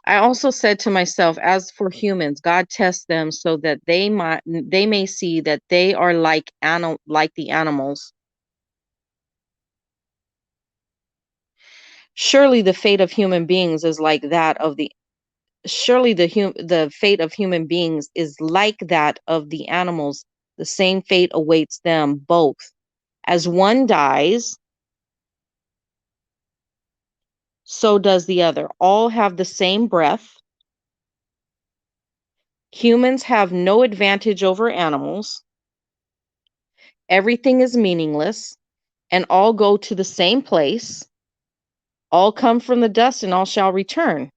Speaker 1: I also said to myself, as for humans, God tests them so that they may see that they are like the animals. Surely the fate of human beings is like that of the fate of human beings is like that of the animals. The same fate awaits them both. As one dies, so does the other. All have the same breath. Humans have no advantage over animals. Everything is meaningless, and all go to the same place. All come from the dust, and all shall return.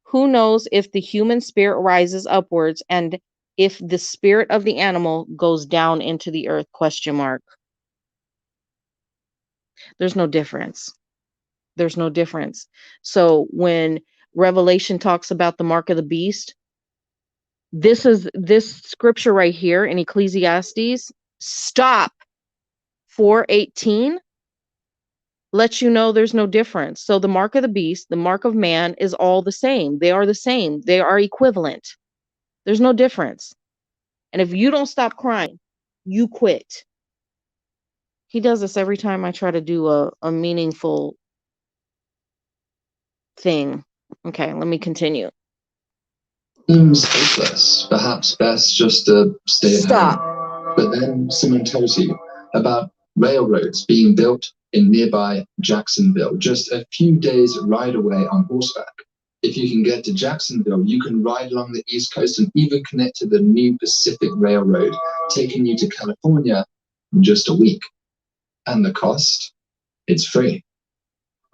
Speaker 1: Who knows if the human spirit rises upwards and if the spirit of the animal goes down into the earth? ? There's no difference. There's no difference. So when Revelation talks about the mark of the beast, this scripture right here in Ecclesiastes, stop 4:18. lets you know there's no difference. So the mark of the beast, the mark of man is all the same. They are the same. They are equivalent. There's no difference. And if you don't stop crying, you quit. He does this every time I try to do a meaningful thing. Okay, let me continue.
Speaker 2: Seems hopeless. Perhaps best just to stay at
Speaker 1: Stop.
Speaker 2: home. But then someone tells you about railroads being built in nearby Jacksonville, just a few days' ride away on horseback. If you can get to Jacksonville, you can ride along the East Coast and even connect to the new Pacific Railroad, taking you to California in just a week. And the cost? It's free.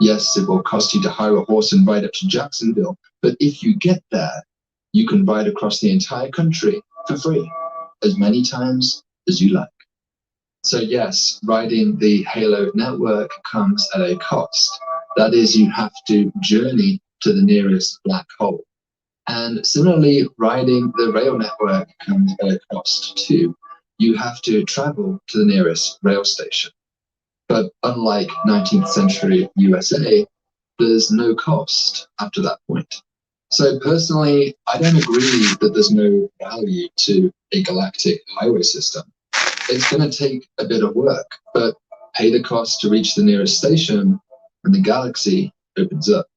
Speaker 2: Yes, it will cost you to hire a horse and ride up to Jacksonville, but if you get there, you can ride across the entire country for free, as many times as you like. So yes, riding the Halo network comes at a cost. That is, you have to journey to the nearest black hole. And similarly, riding the rail network comes at a cost too. You have to travel to the nearest rail station. But unlike 19th century USA, there's no cost after that point. So personally, I don't agree that there's no value to a galactic highway system. It's going to take a bit of work, but pay the cost to reach the nearest station and the galaxy opens up.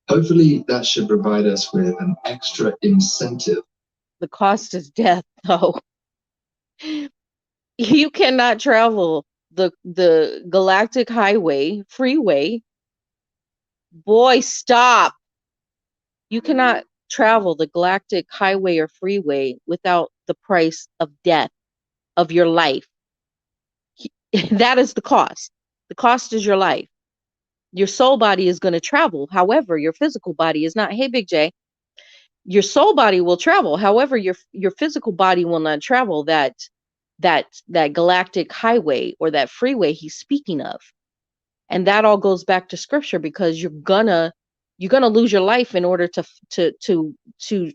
Speaker 2: Hopefully that should provide us with an extra incentive. The cost is death, though. You cannot travel the galactic highway, freeway. Boy, stop. You cannot travel the galactic highway or freeway without the price of death of your life. That is the cost. The cost is your life. Your soul body is going to travel. However, your physical body is not. Hey, Big J, your soul body will travel. However, your physical body will not travel that galactic highway or that freeway he's speaking of. And that all goes back to scripture, because you're gonna lose your life in order to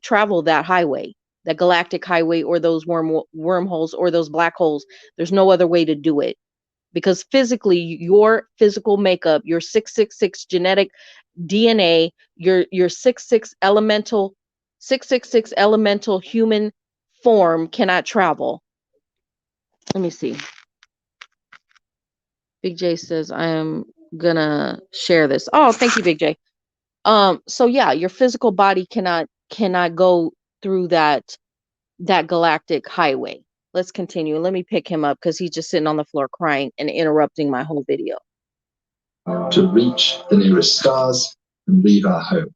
Speaker 2: travel that highway, that galactic highway, or those wormholes or those black holes. There's no other way to do it, because physically, your physical makeup, your 666 genetic DNA, your 666 elemental human form cannot travel. Let me see. Big J says, I am gonna share this. Oh, thank you, Big J. So yeah, your physical body cannot go through that galactic highway. Let's continue. Let me pick him up because he's just sitting on the floor crying and interrupting my whole video. To reach the nearest stars and leave our home.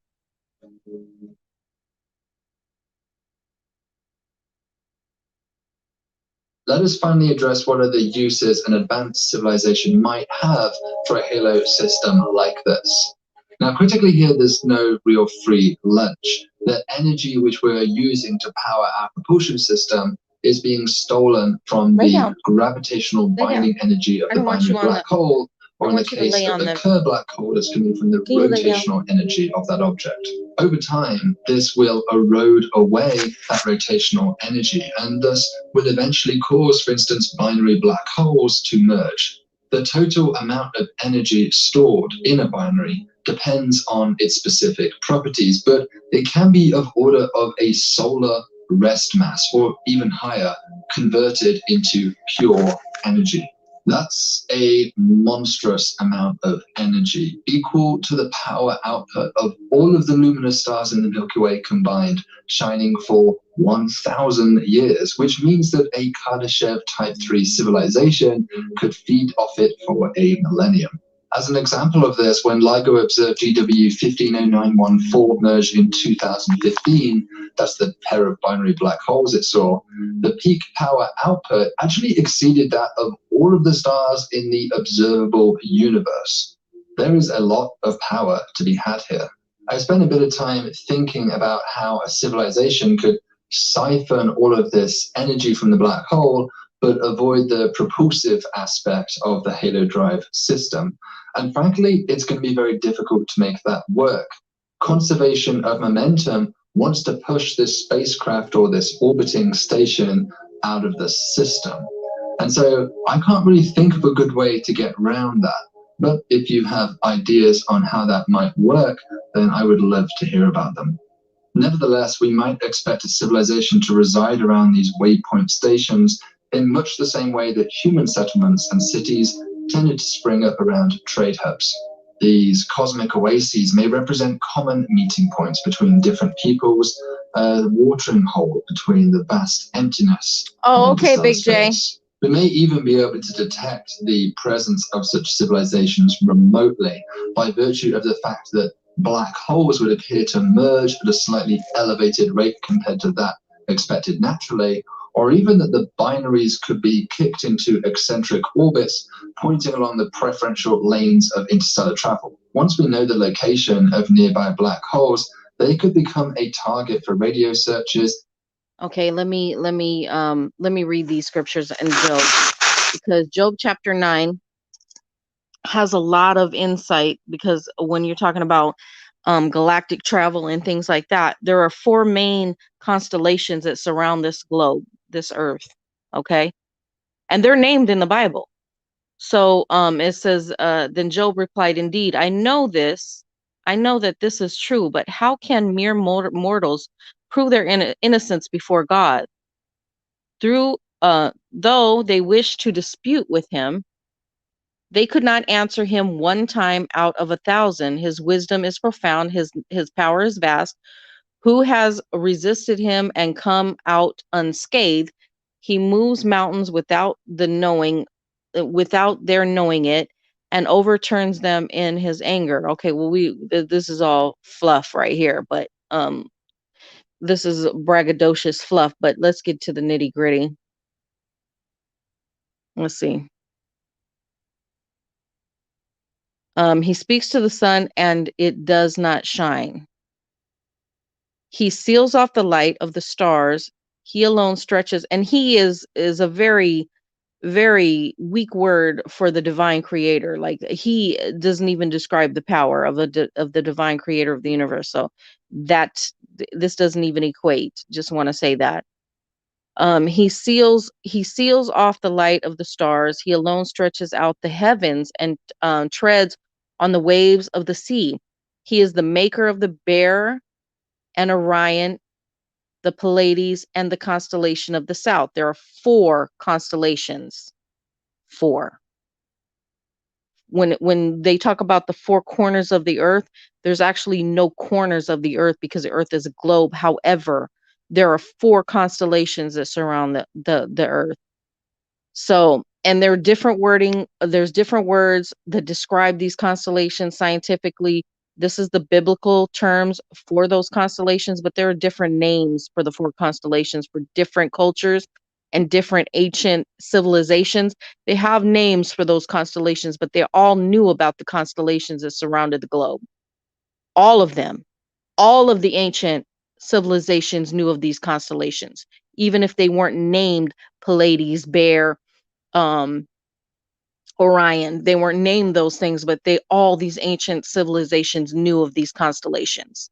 Speaker 2: Let us finally address what other uses an advanced civilization might have for a Halo system like this. Now, critically here, there's no real free lunch. The energy which we're using to power our propulsion system is being stolen from the gravitational binding energy of the binary black hole, or in the case of the Kerr black hole, it's coming from the rotational energy of that object. Over time, this will erode away that rotational energy, and thus will eventually cause, for instance, binary black holes to merge. The total amount of energy stored in a binary depends on its specific properties, but it can be of order of a solar rest mass, or even higher, converted into pure energy. That's a monstrous amount of energy, equal to the power output of all of the luminous stars in the Milky Way combined, shining for 1,000 years, which means that a Kardashev Type 3 civilization could feed off it for a millennium. As an example of this, when LIGO observed GW 150914 merged in 2015, that's the pair of binary black holes it saw, the peak power output actually exceeded that of all of the stars in the observable universe. There is a lot of power to be had here. I spent a bit of time thinking about how a civilization could siphon all of this energy from the black hole, but avoid the propulsive aspect of the Halo drive system. And frankly, it's going to be very difficult to make that work. Conservation of momentum wants to push this spacecraft or this orbiting station out of the system. And so I can't really think of a good way to get around that. But if you have ideas on how that might work, then I would love to hear about them. Nevertheless, we might expect a civilization to reside around these waypoint stations in much the same way that human settlements and cities tended to spring up around trade hubs. These cosmic oases may represent common meeting points between different peoples, a watering hole between the vast emptiness of
Speaker 1: Okay,
Speaker 2: interstellar
Speaker 1: Big J.
Speaker 2: space. We may even be able to detect the presence of such civilizations remotely by virtue of the fact that black holes would appear to merge at a slightly elevated rate compared to that expected naturally, or even that the binaries could be kicked into eccentric orbits pointing along the preferential lanes of interstellar travel. Once we know the location of nearby black holes, they could become a target for radio searches.
Speaker 1: Okay, let me read these scriptures in Job, because Job chapter 9 has a lot of insight, because when you're talking about galactic travel and things like that, there are 4 main constellations that surround this globe, this earth, okay? And they're named in the Bible. So it says, then Job replied, indeed, I know that this is true, but how can mere mortals prove their innocence before God? Though they wish to dispute with him, they could not answer him one time out of 1,000. His wisdom is profound, his power is vast. Who has resisted him and come out unscathed? He moves mountains without their knowing it, and overturns them in his anger. Okay, well, this is all fluff right here, but this is braggadocious fluff. But let's get to the nitty gritty. Let's see. He speaks to the sun, and it does not shine. He seals off the light of the stars. He alone stretches, and he is a very, very weak word for the divine creator. Like, he doesn't even describe the power of the divine creator of the universe. So this doesn't even equate. Just want to say that. He seals off the light of the stars. He alone stretches out the heavens and treads on the waves of the sea. He is the maker of the Bear and Orion, the Pleiades, and the constellation of the south. There are 4 constellations. 4. When they talk about the 4 corners of the earth, there's actually no corners of the earth, because the earth is a globe. However, there are 4 constellations that surround the earth. So, and there's different words that describe these constellations scientifically. This is the biblical terms for those constellations, but there are different names for the 4 constellations for different cultures and different ancient civilizations. They have names for those constellations, but they all knew about the constellations that surrounded the globe. All of them, all of the ancient civilizations knew of these constellations, even if they weren't named Pleiades, Bear, Orion. They weren't named those things, but all these ancient civilizations knew of these constellations.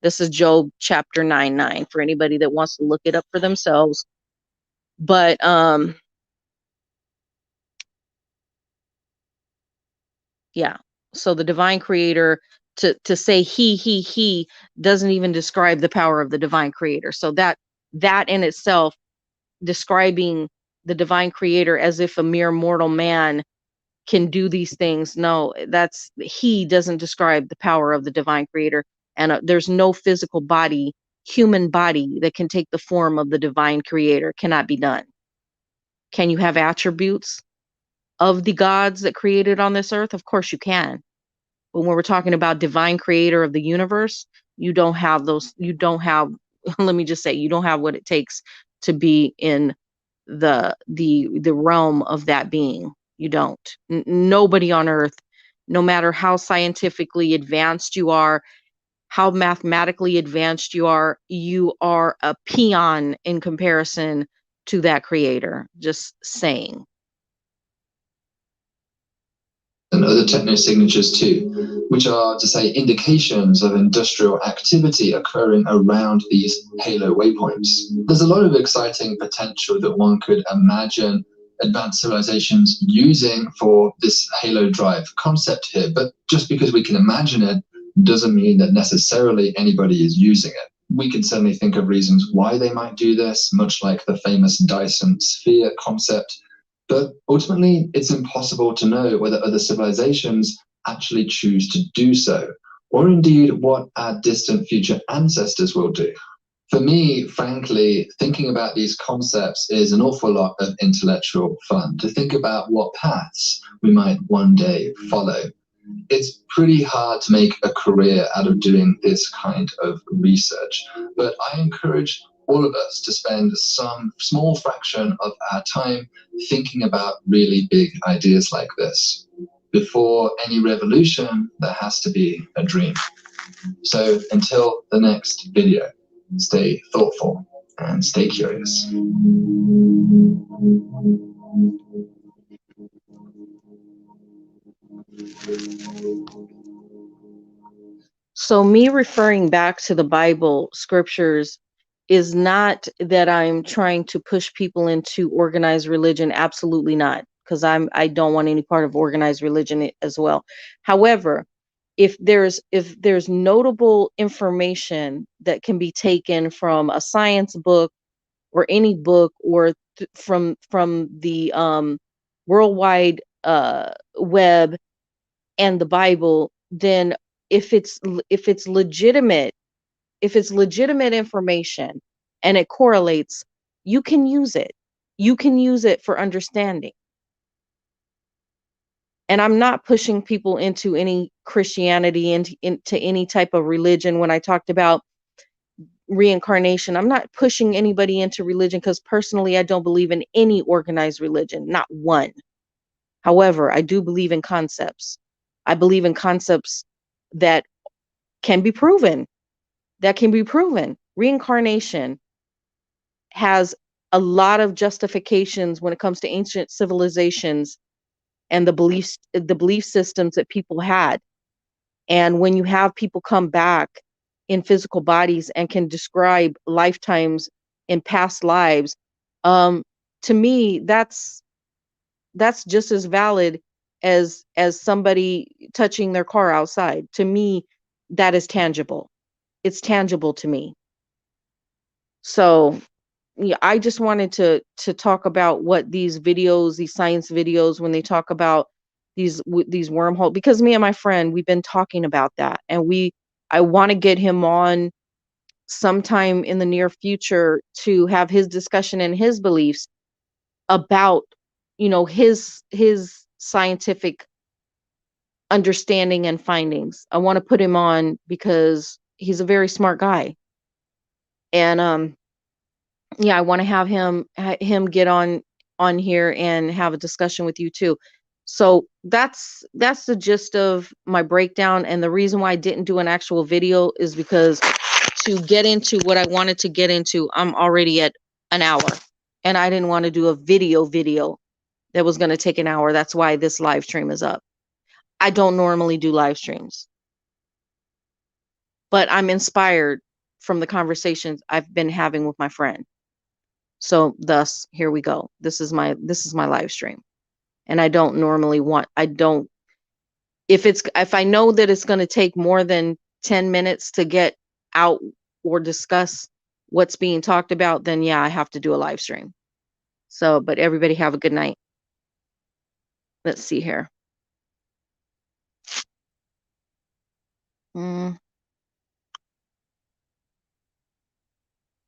Speaker 1: This is Job chapter 9:9 for anybody that wants to look it up for themselves. But yeah. So the divine creator, to say he doesn't even describe the power of the divine creator. So that in itself, describing the divine creator as if a mere mortal man can do these things. No, he doesn't describe the power of the divine creator. And there's no physical body, human body, that can take the form of the divine creator. Cannot be done. Can you have attributes of the gods that created on this earth? Of course you can. But when we're talking about divine creator of the universe, you don't have those. You don't have, let me just say, you don't have what it takes to be in the realm of that being. You don't. Nobody on earth, no matter how scientifically advanced you are, how mathematically advanced you are a peon in comparison to that creator. Just saying.
Speaker 2: And other technosignatures too, which are to say indications of industrial activity occurring around these halo waypoints. There's a lot of exciting potential that one could imagine advanced civilizations using for this halo drive concept here, but just because we can imagine it doesn't mean that necessarily anybody is using it. We can certainly think of reasons why they might do this, much like the famous Dyson sphere concept, but ultimately it's impossible to know whether other civilizations actually choose to do so, or indeed what our distant future ancestors will do. For me, frankly, thinking about these concepts is an awful lot of intellectual fun, to think about what paths we might one day follow. It's pretty hard to make a career out of doing this kind of research, but I encourage all of us to spend some small fraction of our time thinking about really big ideas like this. Before any revolution, there has to be a dream. So until the next video, stay thoughtful and stay curious.
Speaker 1: So me referring back to the Bible scriptures is not that I'm trying to push people into organized religion. Absolutely not, because I don't want any part of organized religion as well. However, if there's notable information that can be taken from a science book or any book, or from the worldwide web and the Bible, then if it's legitimate, if it's legitimate information and it correlates, you can use it. You can use it for understanding. And I'm not pushing people into any Christianity, into any type of religion. When I talked about reincarnation, I'm not pushing anybody into religion, because personally, I don't believe in any organized religion, not one. However, I do believe in concepts. I believe in concepts that can be proven. That can be proven. Reincarnation has a lot of justifications when it comes to ancient civilizations and the belief systems that people had. And when you have people come back in physical bodies and can describe lifetimes in past lives, to me, that's just as valid as somebody touching their car outside. To me, that is tangible. It's tangible to me. So yeah, I just wanted to talk about what these videos, these science videos, when they talk about these wormhole, because me and my friend, we've been talking about that, and I want to get him on sometime in the near future to have his discussion and his beliefs about, his scientific understanding and findings. I want to put him on because he's a very smart guy. And yeah, I want to have him get on here and have a discussion with you too. So that's the gist of my breakdown. And the reason why I didn't do an actual video is because to get into what I wanted to get into, I'm already at an hour, and I didn't want to do a video that was going to take an hour. That's why this live stream is up. I don't normally do live streams, but I'm inspired from the conversations I've been having with my friend. So thus, here we go. This is my live stream. And I don't normally if I know that it's going to take more than 10 minutes to get out or discuss what's being talked about, then yeah, I have to do a live stream. So, but everybody have a good night. Let's see here.